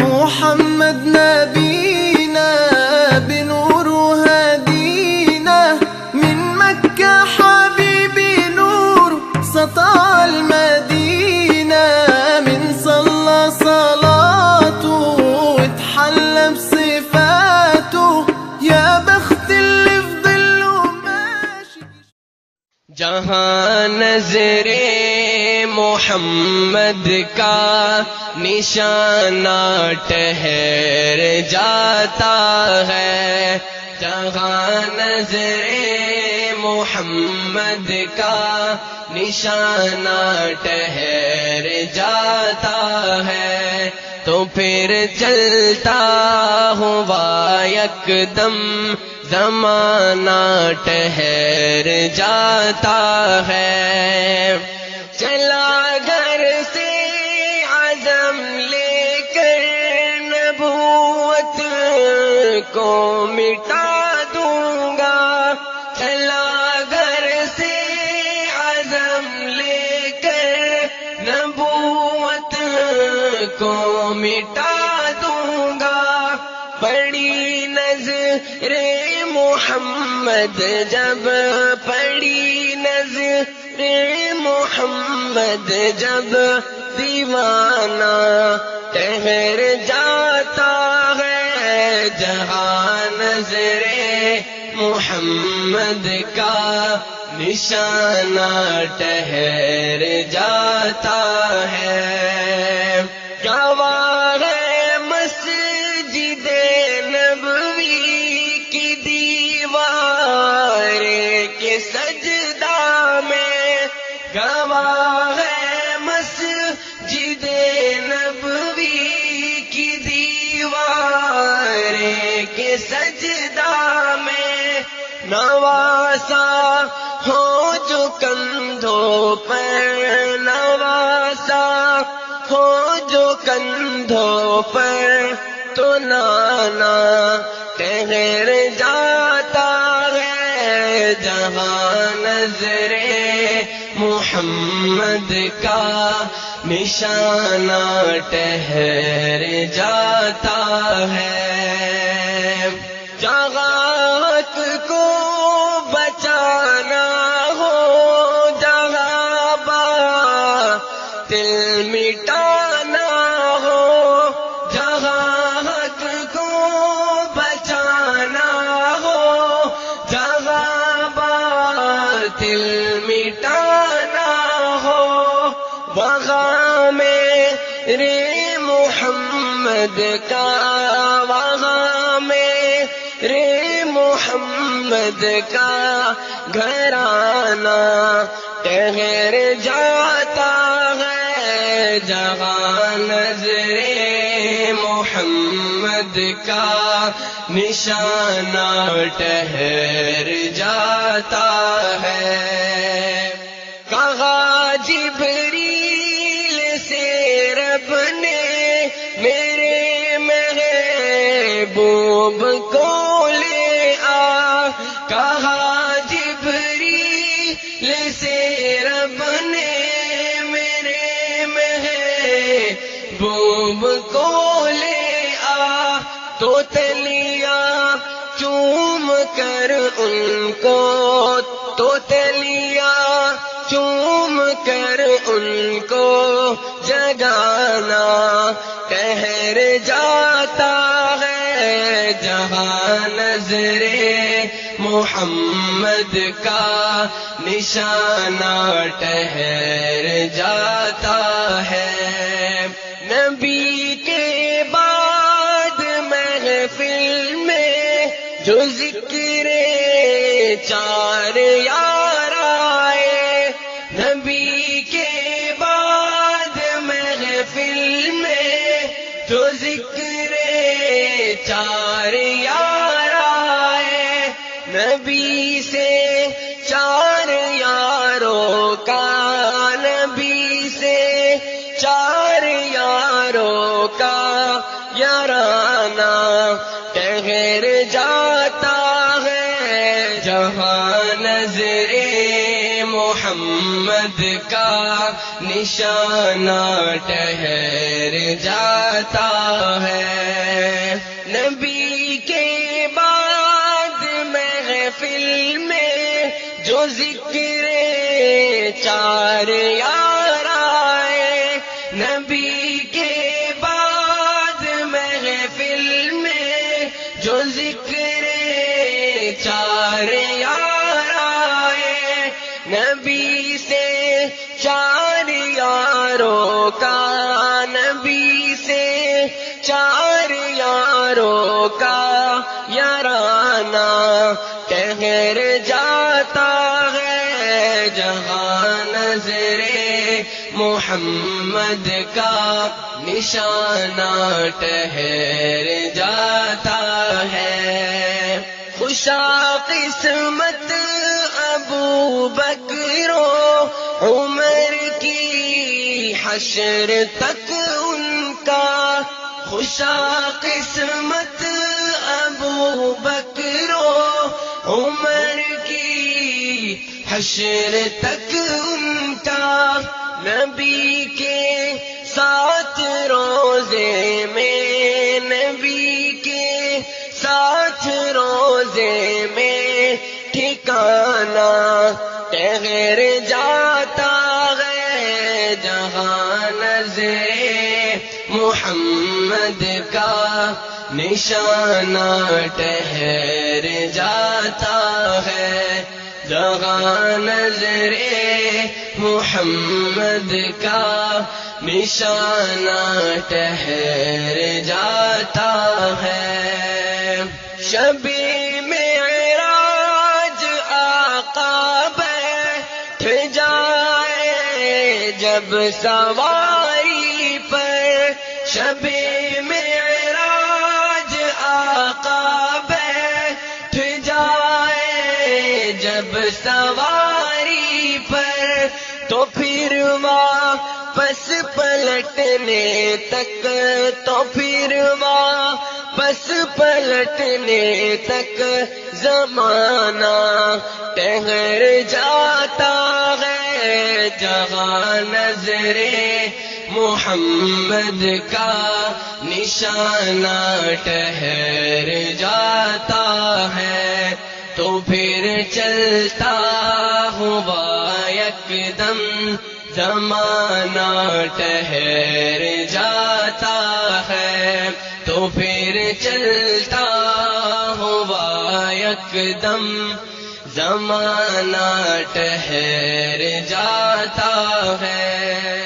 محمد نبينا بنور هدينا، من مكة حبيبي نور سطع المدينة، من صلى صلاته واتحلى بصفاته، يا بخت اللي في ظله ماشي. جہاں نظر محمد کا نشانہ ٹھہر جاتا ہے، جہاں نظر محمد کا نشانہ ٹھہر جاتا ہے، تو پھر چلتا ہوا یکدم زمانہ ٹھہر جاتا ہے، چلا گھر سے عزم لے کر نبوت کو مٹا دوں گا، چلا گھر سے عزم لے کر نبوت کو مٹا دوں گا، پڑی نظر محمد جب پڑی نظر محمد جب دیوانہ ٹھہر جاتا ہے، جہاں نظر محمد کا نشانہ ٹھہر جاتا ہے، گواہ ہے مسجد نبوی کی دیوار کے سجدہ میں، گواہ ہے مسجد نبوی کی دیوار کے سجدہ میں، نواسا ہو جو کندھوں پر، نواسا ہو جو کندھوں پر، تو نانا ٹھہر جاتا ہے، جہاں نظر محمد کا نشانہ ٹھہر جاتا ہے، جہاں حق کو بچانا ہو، جہاں باطل مٹانا ہو، جہاں حق کو بچانا ہو، جہاں باطل مٹانا ہو، وہاں میرے محمد کا، وہاں میرے محمد کا گھرانہ ٹھہر جاتا ہے، جہاں نظر محمد کا نشانہ ٹھہر جاتا ہے، کہا جبریل سے رب نے میرے محبوب کو لے آ، کہا جبریل سے رب نے میرے محبوب کو لے آ، تو تلیاں چوم کر ان کو، تو تلیاں چوم کر ان کو جگانا ٹھہر جاتا ہے، جہاں نظر محمد کا نشانہ ٹھہر جاتا ہے، نبی کے بعد محفل میں جو ذکر چار یار آئے، نبی کے بعد محفل میں جو ذکر چار یار آئے، نبی سے چار یاروں کا، نبی سے چار یاروں کا یارانہ ٹھہر جاتا ہے، جہاں نظر محمد محمد کا نشانہ ٹھہر جاتا ہے. نبی کے بعد محفل میں جو ذکر چار یار آئے, نبی کے بعد محفل میں جو ذکر چار یار آئے, نبی سے چار یاروں کا, نبی سے چار یاروں کا یارانہ ٹھہر جاتا ہے. جہاں نظر محمد کا نشانہ ٹھہر جاتا ہے. خوشا قسمت ابو بکر و عمر کی حشر تک ان کا, خوشا قسمت ابو بکر و عمر کی حشر تک ان کا. نبی کے ساتھ روزے میں, نبی کے ساتھ روزے میں ٹھکانہ ٹھہر جاتا ہے. جہاں نظر محمد کا نشانہ ٹھہر جاتا ہے. جہاں نظر محمد کا نشانہ ٹھہر جاتا ہے. شب معراج آقا بیٹھ جائے جب سواری پر, شب معراج آقا بیٹھ جائے جب سواری پر, تو پھر واپس پلٹنے تک, تو پھر واپس پلٹنے تک زمانہ ٹھہر جاتا ہے. جہاں نظر محمد کا نشانہ ٹھہر جاتا ہے, تو پھر چلتا ہوا یکدم زمانہ ٹھہر جاتا ہے. تو پھر چلتا ہوا یکدم زمانہ ٹھہر جاتا ہے.